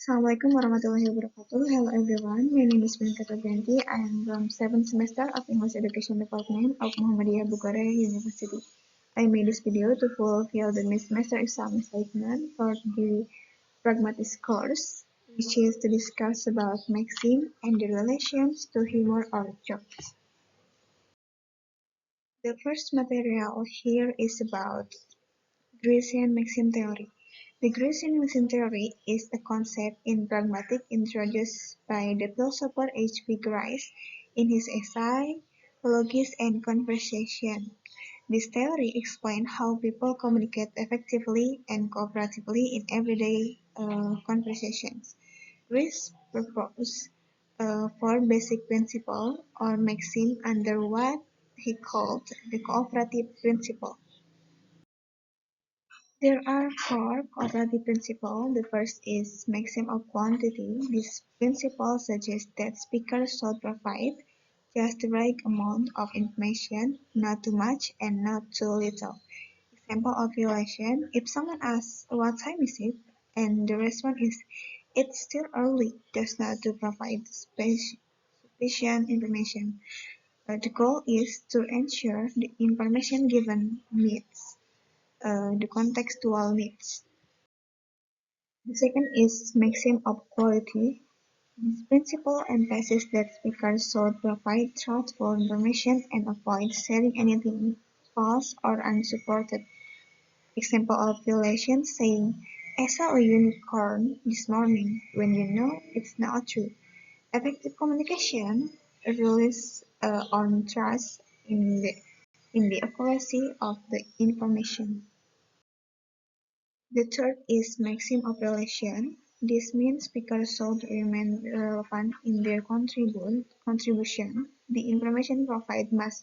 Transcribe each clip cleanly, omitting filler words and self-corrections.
Assalamualaikum warahmatullahi wabarakatuh. Hello everyone, my name is Bianca Tobianti. I am from 7th semester of English Education Department of Muhammadiyah Bukhara University. I made this video to fulfill the mid-semester exam assignment for the Pragmatic course, which is to discuss about maxim and their relations to humor or jokes. The first material here is about Grecian maxim theory. The Grecian maxim theory is a concept in pragmatic introduced by the philosopher H. P. Grice in his essay Logics and Conversation. This theory explains how people communicate effectively and cooperatively in everyday conversations. Grice proposed four basic principles or maxims under what he called the cooperative principle. There are four cooperative principles. The first is maxim of quantity. This principle suggests that speakers should provide just the right amount of information, not too much and not too little. Example of violation: if someone asks what time is it, and the response is it's still early, just not to provide sufficient information. The goal is to ensure the information given meets the contextual needs. The second is maxim of quality. This principle emphasizes that speakers should provide truthful information and avoid sharing anything false or unsupported. Example of violation saying, I saw a unicorn this morning when you know it's not true. Effective communication relies on trust in the accuracy of the information. The third is maxim of relation. This means speakers should remain relevant in their contribution. The information provided must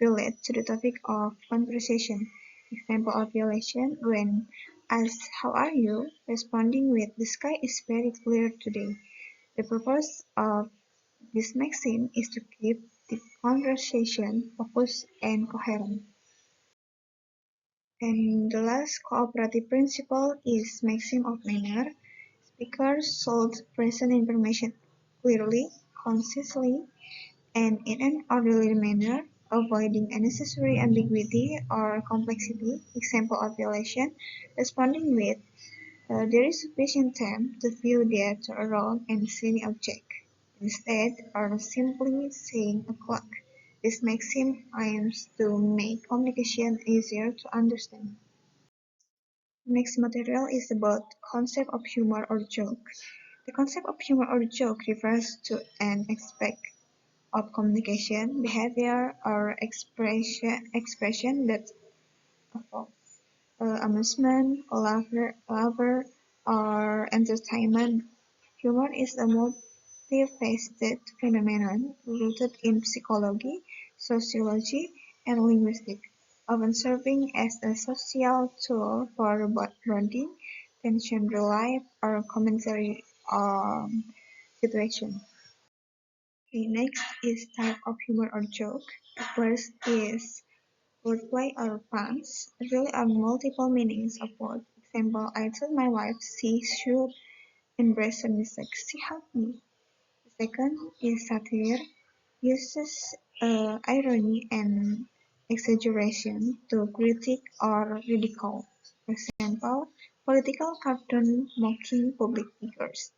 relate to the topic of conversation. Example of relation: when asked how are you, responding with the sky is very clear today. The purpose of this maxim is to keep the conversation focused and coherent. And the last cooperative principle is maxim of manner. Speakers should present information clearly, concisely, and in an orderly manner, avoiding unnecessary ambiguity or complexity. Example of violation: responding with there is sufficient time to view that wrong and shiny object, instead, or simply saying a clock. This maxim aims to make communication easier to understand. Next material is about concept of humor or joke. The concept of humor or joke refers to an aspect of communication, behavior, or expression that involves amusement, laughter, or entertainment. Humor is a multifaceted phenomenon rooted in psychology, sociology, and linguistics, often serving as a social tool for bonding, tension relief, or commentary on situations. The next is type of humor or joke. The first is wordplay or puns, really are multiple meanings of words. Example, I told my wife she should embrace her mistake. She helped me. The second is satire, uses irony and exaggeration to critique or ridicule. For example, political cartoon mocking public figures.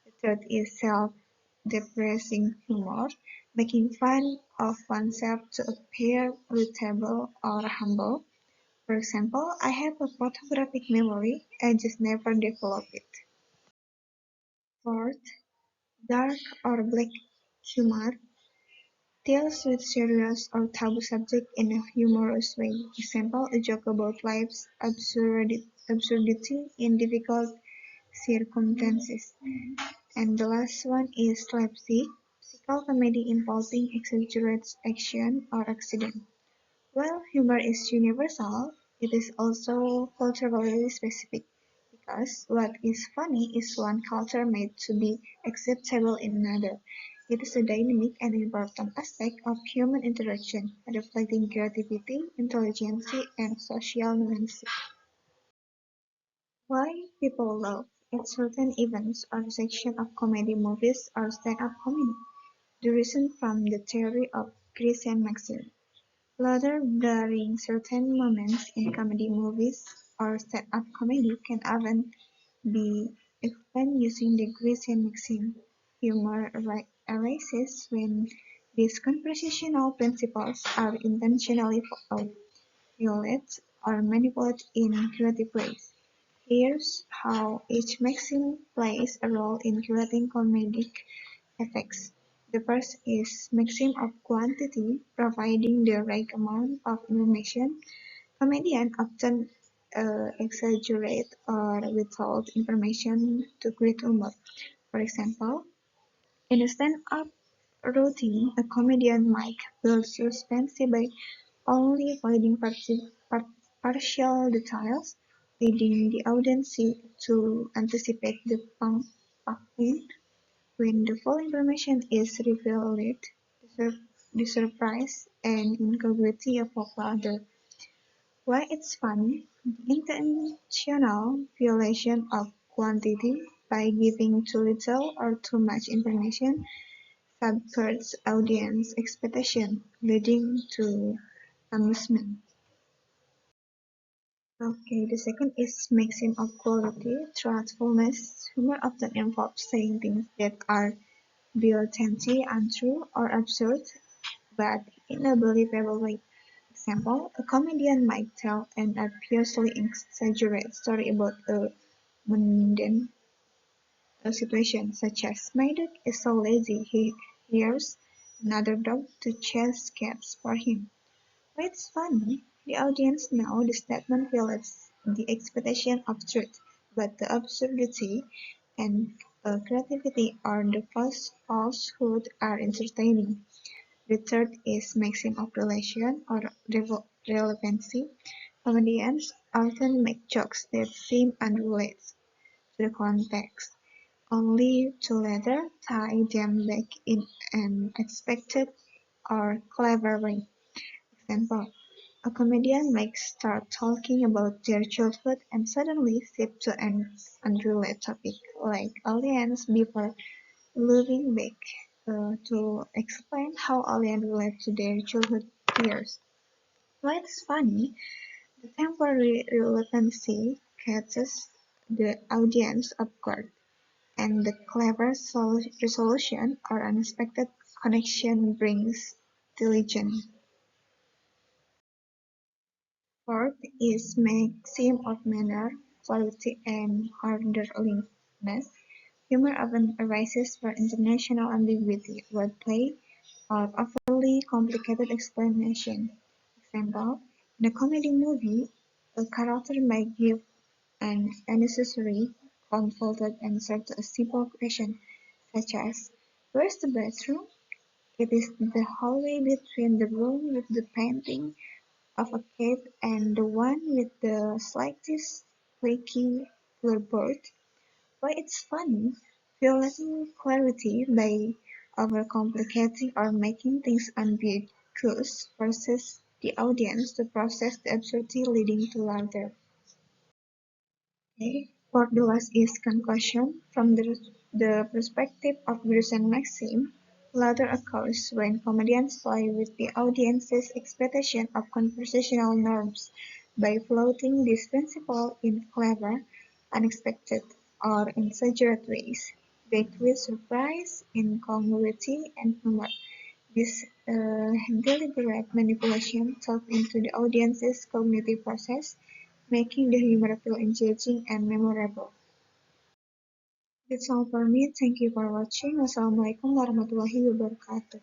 The third is self-depressing humor, making fun of oneself to appear relatable or humble. For example, I have a photographic memory, I just never develop it. Fourth, dark or black humor deals with serious or taboo subject in a humorous way. Example, a joke about life's absurdity in difficult circumstances. And the last one is slapstick, physical comedy involving exaggerated action or accident. While humor is universal, it is also culturally specific, because what is funny is one culture made to be acceptable in another. It is a dynamic and important aspect of human interaction, reflecting creativity, intelligence, and social nuances. Why people laugh at certain events or sections of comedy movies or stand-up comedy. Derision from the theory of Christian Maxim. Laughter during certain moments in comedy movies or stand-up comedy can often be explained using the Christian maxim. Humor arises when these conversational principles are intentionally violated or manipulated in creative ways. Here's how each maxim plays a role in creating comedic effects. The first is maxim of quantity, providing the right amount of information. Comedians often exaggerate or withhold information to create humor. For example, in a stand-up routine, a comedian might build suspense by only avoiding partial details, leading the audience to anticipate the punchline. When the full information is revealed, the surprise and incongruity of louder. Why it's funny? Intentional violation of quantity by giving too little or too much information subverts audience expectation, leading to amusement. Okay, the second is maxim of quality, truthfulness. Humor often involves saying things that are blatantly untrue or absurd, but in a believable way. Example, a comedian might tell an obviously exaggerated story about a mundane situation, such as "My dog is so lazy he hires another dog to chase cats for him." When it's funny, the audience knows the statement violates the expectation of truth, but the absurdity and creativity or the falsehood are entertaining. The third is maxim of relation or relevancy. Comedians often make jokes that seem unrelated to the context, only to later tie them back in an expected or clever way. Example: a comedian might start talking about their childhood and suddenly shift to an unrelated topic, like aliens, before looping back to explain how aliens relate to their childhood fears. While it's funny, the temporary relevancy catches the audience off guard, and the clever resolution or unexpected connection brings diligence. Fourth is maxim of manner, quality, and orderliness. Humor often arises for international ambiguity, wordplay, or overly complicated explanation. Example: in a comedy movie, a character might give an unnecessary, convoluted answer to a simple question, such as "Where's the bathroom?" It is the hallway between the room with the painting of a cat and the one with the slightest squeaky floorboard. Why it's funny, violating clarity by overcomplicating or making things ambiguous forces the audience to process the absurdity leading to laughter. Okay. For the last is concussion. From the perspective of Grierson Maxim, laughter occurs when comedians play with the audience's expectation of conversational norms by floating this principle in clever, unexpected, or exaggerated ways. They create surprise, incongruity, and humor. This deliberate manipulation taps into the audience's cognitive process, making the humor feel engaging and memorable. That's all for me. Thank you for watching. Wassalamualaikum warahmatullahi wabarakatuh.